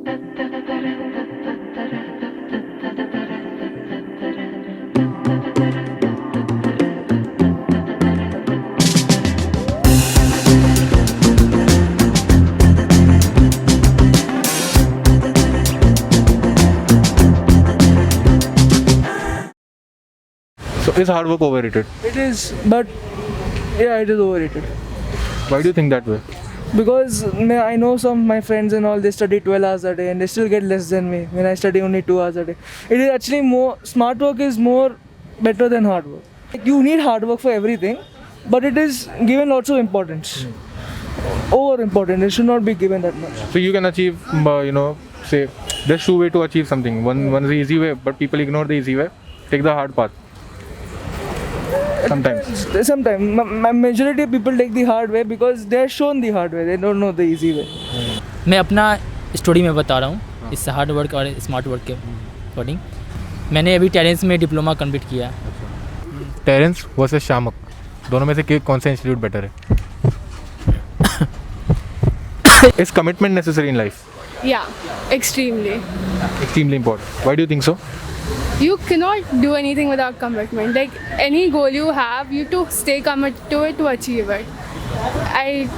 So is hard work overrated? It is, but yeah, it is overrated. Why do you think that way? Because I know some of my friends and all, they study 12 hours a day and they still get less than me when I study only 2 hours a day. It is actually more, smart work is more better than hard work. Like, you need hard work for everything, but it is given lots of importance. Over important, it should not be given that much. So you can achieve, say, there's two ways to achieve something. One is the easy way, but people ignore the easy way. Take the hard path. Sometimes. Sometimes, majority of people take the hard way because they are shown the hard way. They don't know the easy way. मैं अपना story में बता रहा हूँ इस hard work और smart work के according. मैंने अभी टेरेंस में डिप्लोमा कंप्लीट किया। टेरेंस वर्सेस शामक, दोनों में से कौन सा इंस्टीट्यूट बेटर है? Is commitment necessary in life? Yeah, extremely. Extremely important. Why do you think so? You cannot do anything without commitment. Like any goal you have, you have to stay committed to it to achieve it. I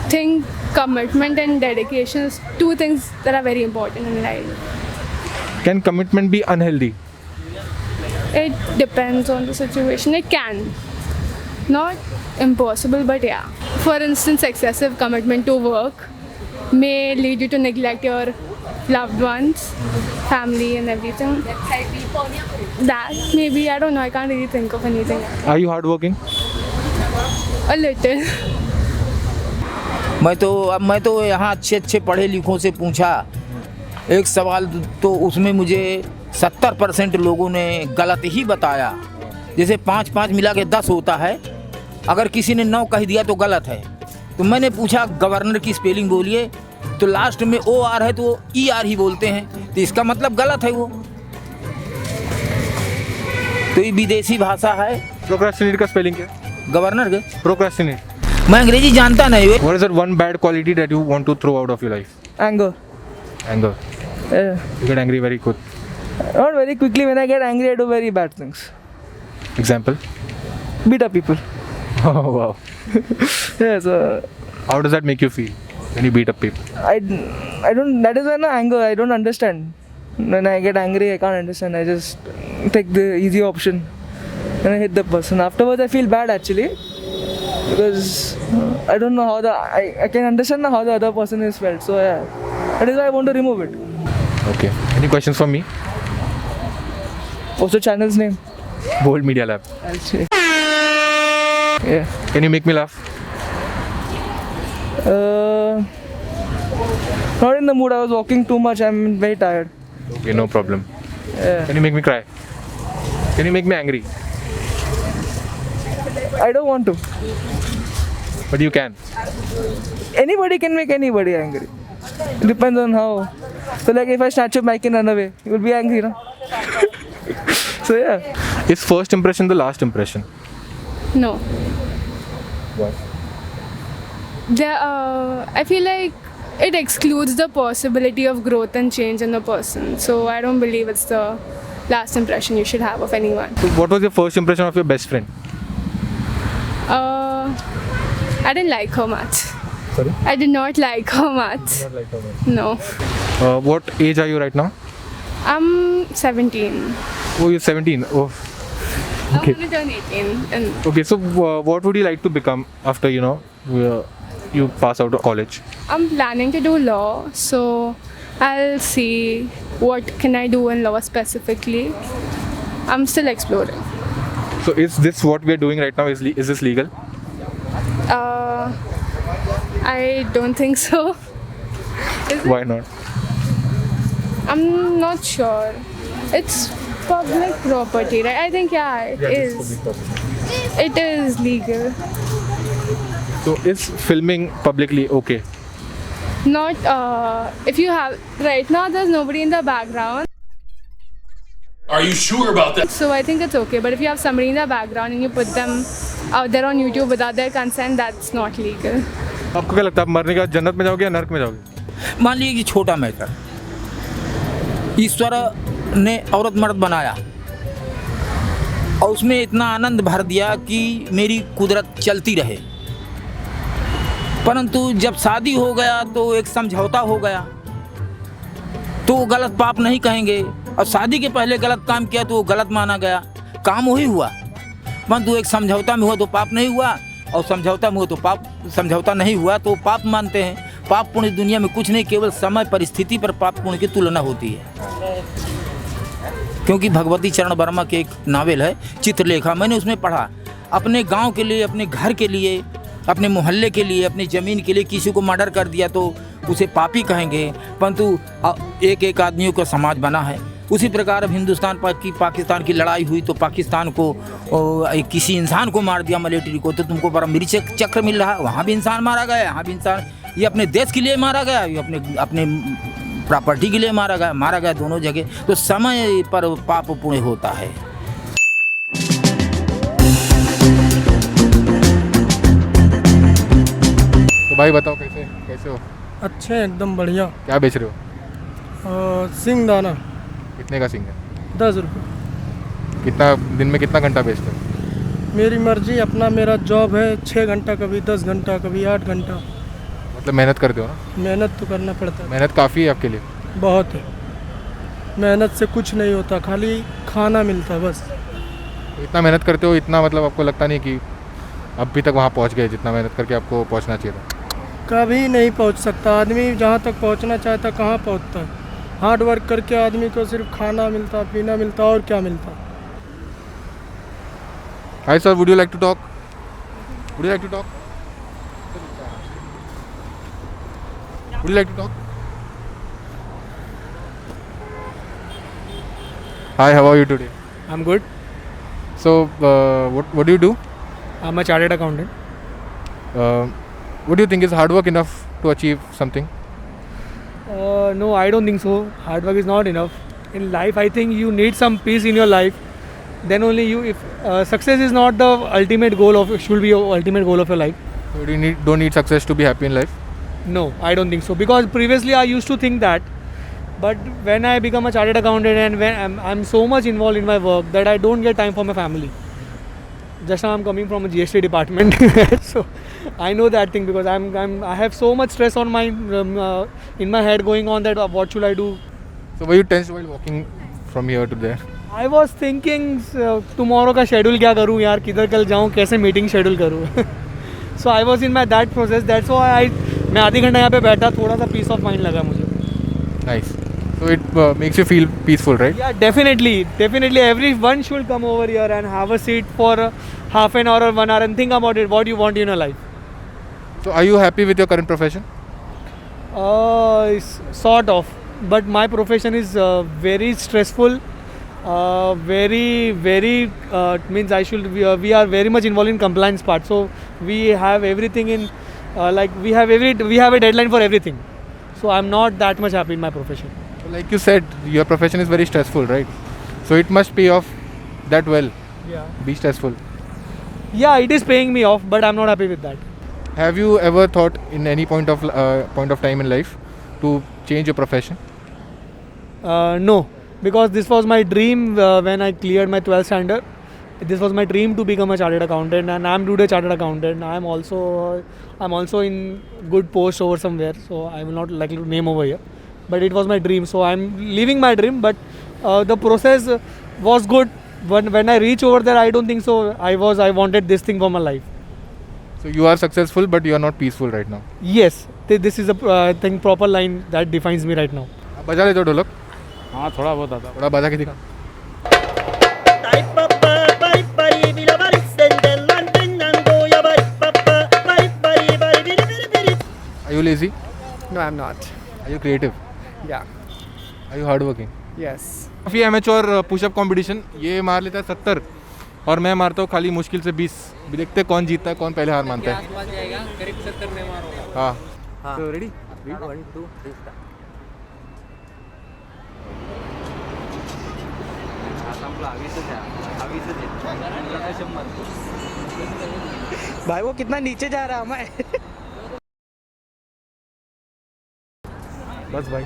think commitment and dedication is two things that are very important in life. Can commitment be unhealthy? It depends on the situation. It can. Not impossible, but yeah. For instance, excessive commitment to work may lead you to neglect your loved ones, family and everything. That maybe, I don't know, I can't really think of anything. Are you hardworking? A little. मैं तो यहाँ अच्छे पढ़े लिखों से पूछा एक सवाल, तो उसमें मुझे 70% लोगों ने गलत ही बताया। जैसे 5 मिला के 10 होता है, अगर किसी ने 9 कह दिया तो गलत है। तो मैंने पूछा गवर्नर की स्पेलिंग बोलिए, तो लास्ट में OR है तो ER ही बोलते हैं, तो इसका मतलब गलत है वो। तो ये विदेशी भाषा है। Procrastinate का स्पेलिंग क्या है? गवर्नर के Procrastinate. मैं अंग्रेजी जानता नहीं। What is that one bad quality that you want to throw out of your life? Anger. Anger. Yeah. You get angry very quick. Not very quickly. When I get angry, I do very bad things. Example? Beat up people. Oh wow. Yeah, so How does that make you feel when you beat up people? I don't, that is when anger, I don't understand. When I get angry, I can't understand. I just take the easy option and I hit the person. Afterwards, I feel bad actually because I don't know how I can understand how the other person is felt. So yeah, that is why I want to remove it. Okay. Any questions for me? What's the channel's name? Bold Media Lab. I'll check. Yeah. Can you make me laugh? Not in the mood. I was walking too much. I'm very tired. Okay, no problem. Yeah. Can you make me cry? Can you make me angry? I don't want to. But you can. Anybody can make anybody angry. It depends on how. So like if I snatch your mic and run away, you will be angry, no? So yeah. Is first impression the last impression? No. Why? I feel like it excludes the possibility of growth and change in a person. So I don't believe it's the last impression you should have of anyone. So what was your first impression of your best friend? I didn't like her much. Sorry? I did not like her much. No. What age are you right now? I'm 17. Oh, you're 17. Oh. Okay. I'm gonna turn 18. And Okay, so what would you like to become after, you pass out of college? I'm planning to do law, so I'll see what can I do in law specifically. I'm still exploring. So is this what we're doing right now? Is this legal? I don't think so. Is it? Why not? I'm not sure. It's public property, right? I think it is. It is legal. So is filming publicly okay? Not if you have right now. There's nobody in the background. Are you sure about that? So I think it's okay. But if you have somebody in the background and you put them out there on YouTube without their consent, that's not legal. आपको क्या लगता है आप मरने के बाद जन्नत में जाओगे या नरक में जाओगे? मान लीजिए कि छोटा मैटर, ईश्वर ने औरत मर्द बनाया और उसमें इतना आनंद भर दिया कि मेरी कुदरत चलती रहे, परंतु जब शादी हो गया तो एक समझौता हो गया, तो वो गलत पाप नहीं कहेंगे, और शादी के पहले गलत काम किया तो वो गलत माना गया, काम वही हुआ, परंतु एक समझौता में हुआ तो पाप नहीं हुआ, और समझौता में हुआ तो पाप, समझौता नहीं हुआ तो पाप मानते हैं। पाप पुण्य दुनिया में कुछ नहीं, केवल समय परिस्थिति पर पाप पुण्य की तुलना होती है। क्योंकि भगवती चरण वर्मा के एक नावल है चित्रलेखा, मैंने उसमें पढ़ा, अपने गांव के लिए, अपने घर के लिए, अपने मोहल्ले के लिए, अपनी ज़मीन के लिए किसी को मर्डर कर दिया तो उसे पापी कहेंगे, परंतु एक एक आदमियों का समाज बना है। उसी प्रकार अब हिंदुस्तान पाकिस्तान की लड़ाई हुई तो पाकिस्तान को किसी इंसान को मार दिया, मिलिट्री को, तो तुमको परमवीर चक्र मिल रहा है, वहाँ भी इंसान मारा गया, यहाँ भी इंसान, ये अपने देश के लिए मारा गया, ये अपने प्रॉपर्टी के लिए मारा गया दोनों जगह। तो समय पर पाप पुण्य होता है। तो भाई बताओ कैसे हो? अच्छे हैं, एकदम बढ़िया। क्या बेच रहे हो? सिंग दाना कितने का सिंग है? 10 रुपये। कितना दिन में कितना घंटा बेचते हो? मेरी मर्जी, अपना मेरा जॉब है, 6 घंटा, कभी 10 घंटा, कभी 8 घंटा। मतलब मेहनत करते हो ना? मेहनत तो करना पड़ता है, मेहनत काफ़ी है आपके लिए? बहुत है। मेहनत से कुछ नहीं होता, खाली खाना मिलता है बस। तो इतना मेहनत करते हो, इतना मतलब आपको लगता नहीं कि अभी तक वहाँ पहुँच गए जितना मेहनत करके आपको पहुँचना चाहिए था? कभी नहीं पहुंच सकता आदमी, जहाँ तक पहुंचना चाहता कहाँ पहुंचता है। हार्ड वर्क करके आदमी को सिर्फ खाना मिलता, पीना मिलता, और क्या मिलता। Hi sir, would you like to talk? Would you like to talk? Would you like to talk? Hi, how are you today? I'm good. So, what do you do? I'm a chartered accountant. What do you think is hard work enough to achieve something? No, I don't think so. Hard work is not enough. In life, I think you need some peace in your life. Then only you, if success is not the ultimate goal of, should be your ultimate goal of your life. So you don't need success to be happy in life? No, I don't think so. Because previously I used to think that. But when I become a chartered accountant and when I'm so much involved in my work that I don't get time for my family. Just now I'm coming from a GST department, so I know that thing because I have so much stress on my in my head going on that what should I do. So were you tense while walking from here to there? I was thinking tomorrow का schedule क्या करूँ यार, किधर कल जाऊँ, कैसे meeting schedule करूँ. So I was in my that process. That's why मैं आधी घंटा यहाँ पे बैठा, थोड़ा सा peace of mind लगा मुझे. Nice. So it makes you feel peaceful, right? Yeah, definitely. Everyone should come over here and have a seat for half an hour or 1 hour and think about it, what you want in your life. So are you happy with your current profession? Sort of. But my profession is very stressful. Means we are very much involved in compliance part. So we have everything in we have a deadline for everything. So I'm not that much happy in my profession. Like you said, your profession is very stressful, right? So it must pay off that well. Yeah. Be stressful. Yeah, it is paying me off, but I'm not happy with that. Have you ever thought in any point of time in life to change your profession? No, because this was my dream when I cleared my 12th standard. This was my dream to become a chartered accountant, and I'm today a chartered accountant. I'm also in good post over somewhere, so I will not likely to name over here. But it was my dream, so I'm living my dream. But the process was good. When I reach over there, I don't think so. I wanted this thing for my life. So you are successful, but you are not peaceful right now. Yes, this is a thing, proper line that defines me right now. आप बजा लेते हो ढोलक? हाँ, थोड़ा बहुत आता है। थोड़ा बजा के दिखा। Are you lazy? No, I'm not. Are you creative? Yeah. Are you hardworking? Yes. काफ़ी एमेच्योर पुशअप कंपटीशन, ये मार लेता है 70 और मैं मारता हूँ खाली मुश्किल से 20। भी देखते हैं कौन जीतता है, कौन पहले हार मानता है। हाँ। So ready? 1, 2, 3, start. भाई वो कितना नीचे जा रहा है हमें। बस भाई।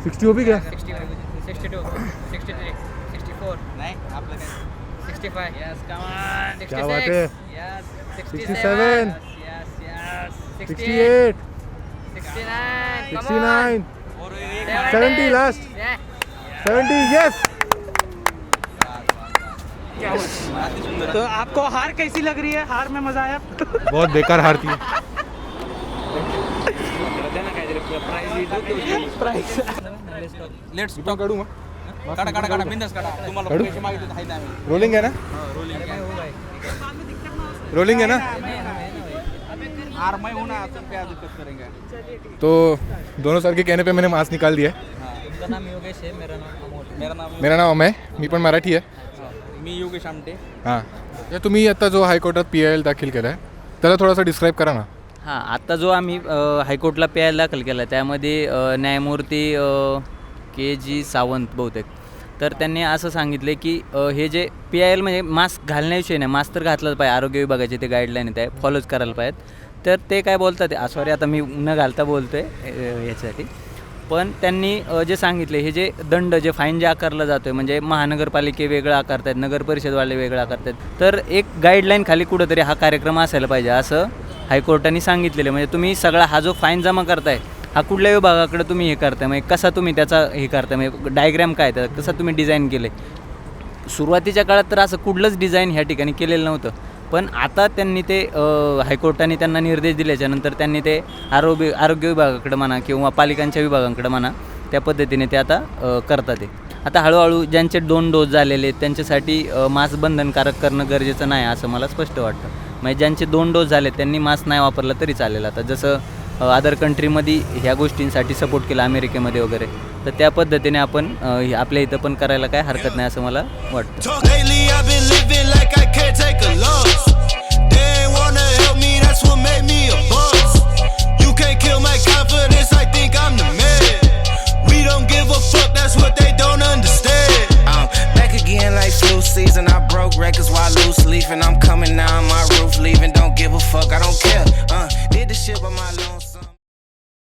सिक्सटी हो भी गया. 62, 63, 64. नहीं आप लोग 65. Yes, come on. 66. क्या बात है. Yes, 67. Yes, yes. 68. 69. Come 69. on. 70 last. Yeah. 70. Yes. तो आपको हार कैसी लग रही है? हार में मजा आया? बहुत बेकार हार थी. Let's talk. काढू मग. काढा बिंदास काढा. तुम्हाला काढू? पैसे मागितले तर आहेत आम्ही. रोलिंग है ना. रोलिंग है ना. हार मैं हूं ना, तुम क्या दिक्कत करेंगे. तो दोनों सर के कहने पे मैंने मास्क निकाल दिया. तुमचं नाम योगेश आहे, मेरा नाम अमोल. मेरा नाव अमय. मी पण मराठी आहे. मी योगेश आमटे. हां. तर तुम्ही आता जो हायकोर्टात PIL दाखल केला आहे त्याला थोडासा डिस्क्राईब करा ना. हां, आत्ता जो आम्ही हायकोर्टला PIL दाखल केला त्यामध्ये न्यायमूर्ती KG सावंत बहुतेक, तर त्यांनी असं सांगितले की हे जे PIL म्हणजे मास्क घालण्याविषयी नाही, मास्क तर घातलंच पाहिजे, आरोग्य विभागाचे ते गाईडलाईन आहेत आहे फॉलोच करायला पाहिजेत. तर ते काय बोलतात सॉरी आता मी न घालता बोलतो आहे याच्यासाठी, पण त्यांनी जे सांगितले हे जे दंड जे फाईन जे आकारला जातो आहे म्हणजे महानगरपालिके वेगळं आकारत आहेत, नगर परिषदवाले वेगळं आकारत आहेत, तर एक गाईडलाईन खाली कुठंतरी हा कार्यक्रम असायला पाहिजे असं हायकोर्टाने सांगितलेलं. म्हणजे तुम्ही सगळा हा जो फाईन जमा करताय हा कुठल्या विभागाकडे तुम्ही हे करताय, म्हणजे कसा तुम्ही त्याचा हे करताय, म्हणजे डायग्रॅम काय तर कसं तुम्ही डिझाईन केले. सुरुवातीच्या काळात तर असं कुठलंच डिझाईन ह्या ठिकाणी केलेलं नव्हतं, पण आता त्यांनी ते हायकोर्टाने त्यांना निर्देश दिल्याच्यानंतर त्यांनी ते आरोग्य विभागाकडे म्हणा किंवा पालिकांच्या विभागांकडे म्हणा त्या पद्धतीने ते आता करतात. ते आता हळूहळू ज्यांचे 2 डोस झालेले आहेत त्यांच्यासाठी मास्क बंधनकारक करणं गरजेचं नाही असं मला स्पष्ट वाटतं. म्हणजे ज्यांचे 2 डोस झाले त्यांनी मास्क नाही वापरला तरी चालेल. आता जसं अदर कंट्रीमध्ये ह्या गोष्टींसाठी सपोर्ट केला अमेरिकेमध्ये वगैरे, तर त्या पद्धतीने आपण आपल्या इथं पण करायला काय हरकत नाही असं मला वाटतं. Season I broke records while loose leafing. I'm coming now, my roof leaving. Don't give a fuck, I don't care. Did the shit by my life.